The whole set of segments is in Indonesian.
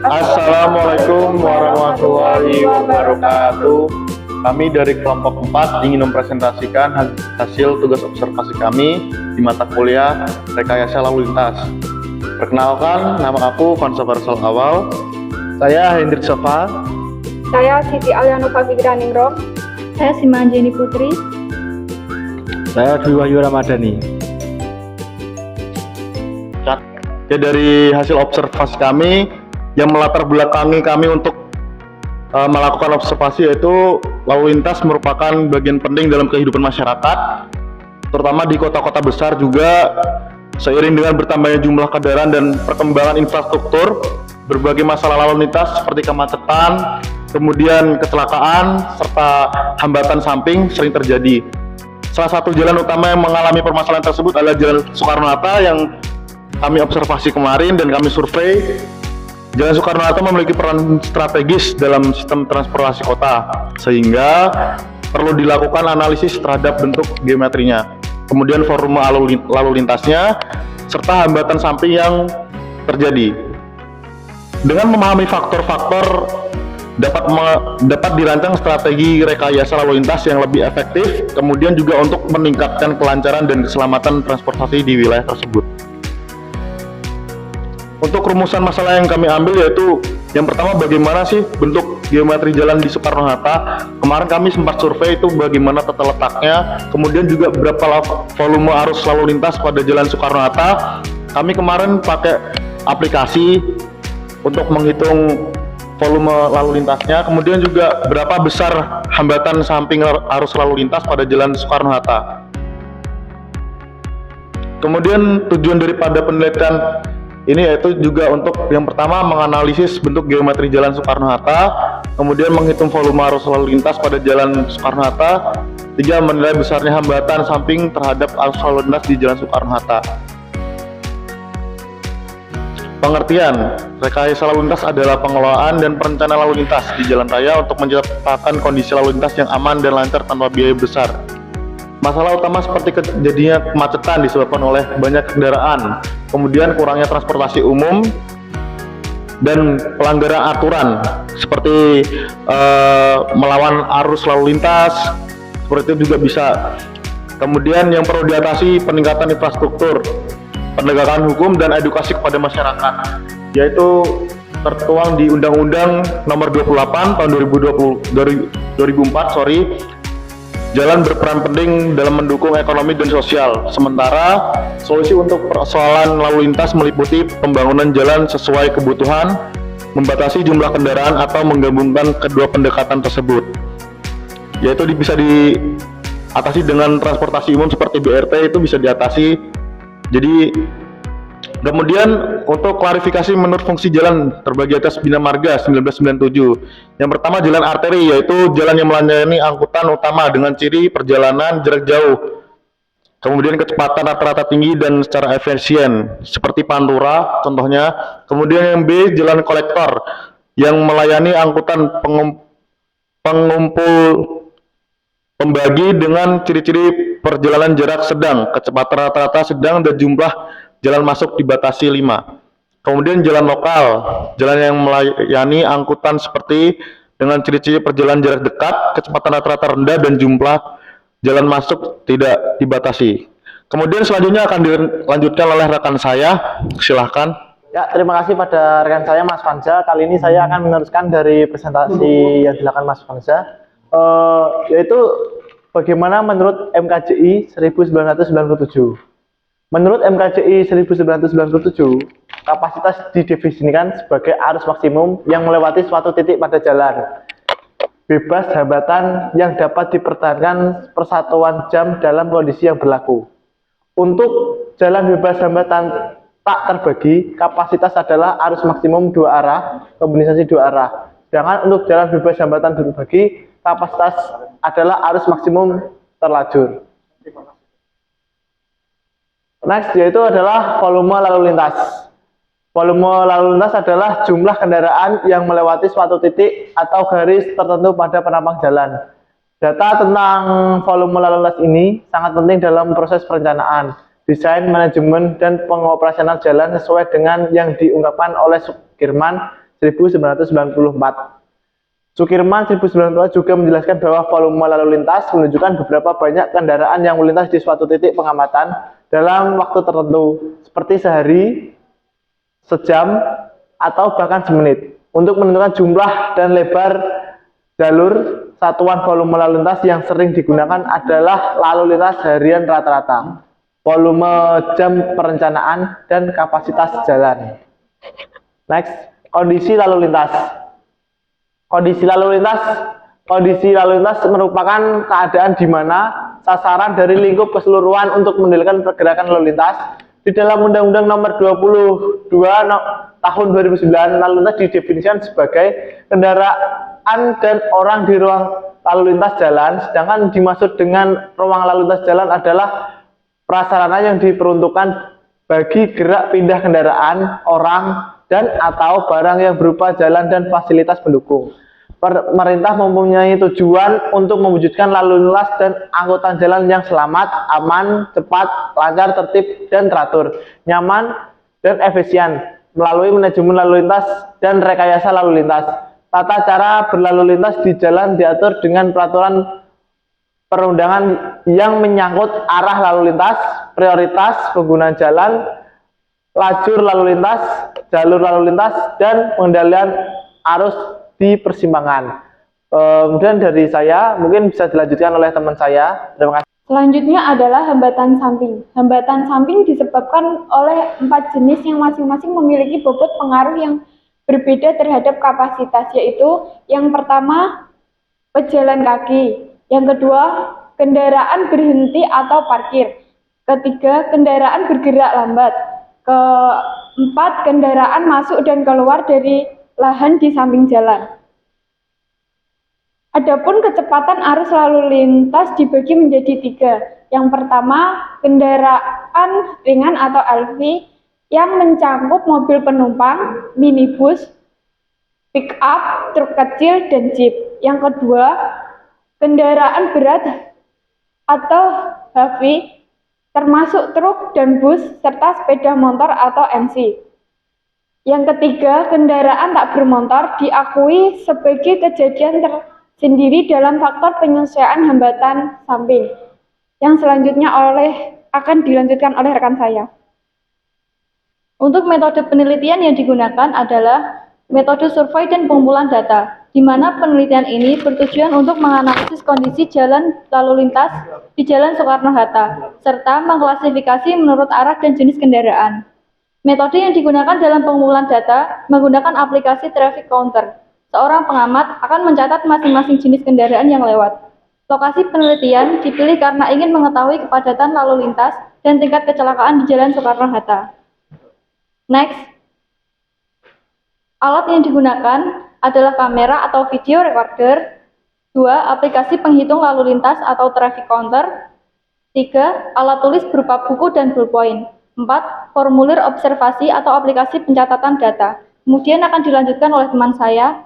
Assalamualaikum warahmatullahi wabarakatuh. Kami dari kelompok 4 ingin mempresentasikan hasil tugas observasi kami di mata kuliah Rekayasa Lalu Lintas. Perkenalkan, nama aku Vansa Farsal Awal. Saya Hendrik Sofa. Saya Siti Alianova Fikraningrum. Saya Sima Anjani Putri. Saya Dwi Wahyu Ramadhani. Ya, dari hasil observasi kami yang melatar belakangi kami untuk melakukan observasi, yaitu lalu lintas merupakan bagian penting dalam kehidupan masyarakat, terutama di kota-kota besar juga. Seiring dengan bertambahnya jumlah kendaraan dan perkembangan infrastruktur, berbagai masalah lalu lintas seperti kemacetan, kemudian kecelakaan, serta hambatan samping sering terjadi. Salah satu jalan utama yang mengalami permasalahan tersebut adalah Jalan Soekarno-Hatta yang kami observasi kemarin dan kami survei. Jalan Soekarno-Hatta memiliki peran strategis dalam sistem transportasi kota, sehingga perlu dilakukan analisis terhadap bentuk geometrinya, kemudian volume lalu lintasnya, serta hambatan samping yang terjadi. Dengan memahami faktor-faktor, dapat dirancang strategi rekayasa lalu lintas yang lebih efektif, kemudian juga untuk meningkatkan kelancaran dan keselamatan transportasi di wilayah tersebut. Untuk rumusan masalah yang kami ambil, yaitu yang pertama, bagaimana sih bentuk geometri jalan di Soekarno-Hatta. Kemarin kami sempat survei itu bagaimana tata letaknya, kemudian juga berapa volume arus lalu lintas pada Jalan Soekarno-Hatta. Kami kemarin pakai aplikasi untuk menghitung volume lalu lintasnya, kemudian juga berapa besar hambatan samping arus lalu lintas pada Jalan Soekarno-Hatta. Kemudian tujuan daripada penelitian ini yaitu juga untuk yang pertama menganalisis bentuk geometri Jalan Soekarno-Hatta, kemudian menghitung volume arus lalu lintas pada Jalan Soekarno-Hatta, 3. menilai besarnya hambatan samping terhadap arus lalu lintas di Jalan Soekarno-Hatta. Pengertian, rekayasa lalu lintas adalah pengelolaan dan perencanaan lalu lintas di jalan raya untuk menciptakan kondisi lalu lintas yang aman dan lancar tanpa biaya besar. Masalah utama seperti kejadiannya kemacetan disebabkan oleh banyak kendaraan, kemudian kurangnya transportasi umum, dan pelanggaran aturan seperti melawan arus lalu lintas, seperti itu juga bisa. Kemudian yang perlu diatasi peningkatan infrastruktur, penegakan hukum, dan edukasi kepada masyarakat, yaitu tertuang di Undang-Undang Nomor 28 Tahun 2004. Jalan berperan penting dalam mendukung ekonomi dan sosial. Sementara solusi untuk persoalan lalu lintas meliputi pembangunan jalan sesuai kebutuhan, membatasi jumlah kendaraan, atau menggabungkan kedua pendekatan tersebut. Yaitu bisa diatasi dengan transportasi umum seperti BRT, itu bisa diatasi. Jadi kemudian untuk klarifikasi menurut fungsi jalan terbagi atas Bina Marga 1997. Yang pertama, jalan arteri, yaitu jalan yang melayani angkutan utama dengan ciri perjalanan jarak jauh, kemudian kecepatan rata-rata tinggi dan secara efisien, seperti Pantura contohnya. Kemudian yang B, jalan kolektor yang melayani angkutan pengumpul pembagi dengan ciri-ciri perjalanan jarak sedang, kecepatan rata-rata sedang, dan jumlah jalan masuk dibatasi 5. Kemudian jalan lokal, jalan yang melayani angkutan seperti dengan ciri-ciri perjalanan jarak dekat, kecepatan rata-rata rendah, dan jumlah jalan masuk tidak dibatasi. Kemudian selanjutnya akan dilanjutkan oleh rekan saya, silahkan. Ya, terima kasih pada rekan saya Mas Vansa. Kali ini saya akan meneruskan dari presentasi yang dilakukan Mas Vansa, yaitu bagaimana menurut MKJI 1997. Menurut MKJI 1997, kapasitas didefinisikan sebagai arus maksimum yang melewati suatu titik pada jalan, bebas hambatan yang dapat dipertahankan persatuan jam dalam kondisi yang berlaku. Untuk jalan bebas hambatan tak terbagi, kapasitas adalah arus maksimum 2 arah, kombinasi 2 arah. Sedangkan untuk jalan bebas hambatan terbagi, kapasitas adalah arus maksimum terlajur. Next, yaitu adalah volume lalu lintas. Volume lalu lintas adalah jumlah kendaraan yang melewati suatu titik atau garis tertentu pada penampang jalan. Data tentang volume lalu lintas ini sangat penting dalam proses perencanaan, desain, manajemen, dan pengoperasional jalan sesuai dengan yang diungkapkan oleh Sukirman 1994. Sukirman 1994 juga menjelaskan bahwa volume lalu lintas menunjukkan beberapa banyak kendaraan yang melintas di suatu titik pengamatan dalam waktu tertentu, seperti sehari, sejam, atau bahkan semenit. Untuk menentukan jumlah dan lebar jalur, satuan volume lalu lintas yang sering digunakan adalah lalu lintas harian rata-rata, volume jam perencanaan, dan kapasitas jalan. Next, kondisi lalu lintas. Kondisi lalu lintas merupakan keadaan di mana sasaran dari lingkup keseluruhan untuk mengendalikan pergerakan lalu lintas. Di dalam Undang-Undang Nomor 22 Tahun 2009, lalu lintas didefinisikan sebagai kendaraan dan orang di ruang lalu lintas jalan, sedangkan dimaksud dengan ruang lalu lintas jalan adalah prasarana yang diperuntukkan bagi gerak pindah kendaraan, orang, dan atau barang yang berupa jalan dan fasilitas pendukung. Pemerintah mempunyai tujuan untuk mewujudkan lalu lintas dan angkutan jalan yang selamat, aman, cepat, lancar, tertib, dan teratur, nyaman, dan efisien melalui manajemen lalu lintas dan rekayasa lalu lintas. Tata cara berlalu lintas di jalan diatur dengan peraturan perundangan yang menyangkut arah lalu lintas, prioritas penggunaan jalan, lajur lalu lintas, jalur lalu lintas, dan pengendalian arus di persimpangan. Kemudian dari saya, mungkin bisa dilanjutkan oleh teman saya. Terima kasih. Selanjutnya adalah hambatan samping. Hambatan samping disebabkan oleh 4 jenis yang masing-masing memiliki bobot pengaruh yang berbeda terhadap kapasitas, yaitu yang pertama, pejalan kaki. Yang kedua, kendaraan berhenti atau parkir. Ketiga, kendaraan bergerak lambat. Keempat, kendaraan masuk dan keluar dari lahan di samping jalan. Adapun kecepatan arus lalu lintas dibagi menjadi 3. Yang pertama, kendaraan ringan atau LV yang mencakup mobil penumpang, minibus, pick up, truk kecil, dan jeep. Yang kedua, kendaraan berat atau heavy termasuk truk dan bus serta sepeda motor atau MC. Yang ketiga, kendaraan tak bermotor diakui sebagai kejadian tersendiri dalam faktor penyelesaian hambatan samping. Yang selanjutnya akan dilanjutkan oleh rekan saya. Untuk metode penelitian yang digunakan adalah metode survei dan pengumpulan data, di mana penelitian ini bertujuan untuk menganalisis kondisi jalan lalu lintas di Jalan Soekarno-Hatta, serta mengklasifikasi menurut arah dan jenis kendaraan. Metode yang digunakan dalam pengumpulan data menggunakan aplikasi traffic counter. Seorang pengamat akan mencatat masing-masing jenis kendaraan yang lewat. Lokasi penelitian dipilih karena ingin mengetahui kepadatan lalu lintas dan tingkat kecelakaan di Jalan Soekarno-Hatta. Next, alat yang digunakan adalah kamera atau video recorder. 2. Aplikasi penghitung lalu lintas atau traffic counter. 3. Alat tulis berupa buku dan ballpoint. 4. Formulir observasi atau aplikasi pencatatan data. Kemudian akan dilanjutkan oleh teman saya.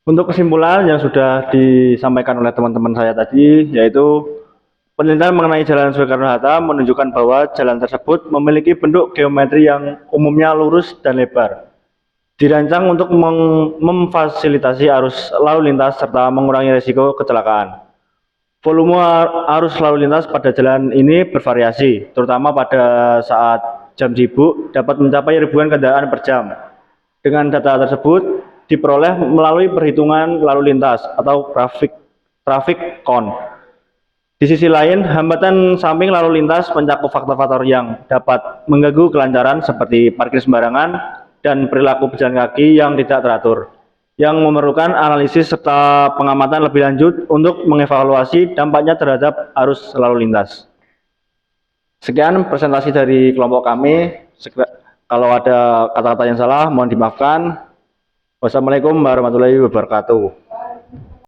Untuk kesimpulan yang sudah disampaikan oleh teman-teman saya tadi, yaitu penelitian mengenai Jalan Soekarno-Hatta menunjukkan bahwa jalan tersebut memiliki bentuk geometri yang umumnya lurus dan lebar. Dirancang untuk memfasilitasi arus lalu lintas serta mengurangi risiko kecelakaan. Volume arus lalu lintas pada jalan ini bervariasi, terutama pada saat jam sibuk dapat mencapai ribuan kendaraan per jam. Dengan data tersebut diperoleh melalui perhitungan lalu lintas atau traffic count. Di sisi lain, hambatan samping lalu lintas mencakup faktor-faktor yang dapat mengganggu kelancaran seperti parkir sembarangan dan perilaku pejalan kaki yang tidak teratur, yang memerlukan analisis serta pengamatan lebih lanjut untuk mengevaluasi dampaknya terhadap arus lalu lintas. Sekian presentasi dari kelompok kami. Kalau ada kata-kata yang salah, mohon dimaafkan. Wassalamualaikum warahmatullahi wabarakatuh.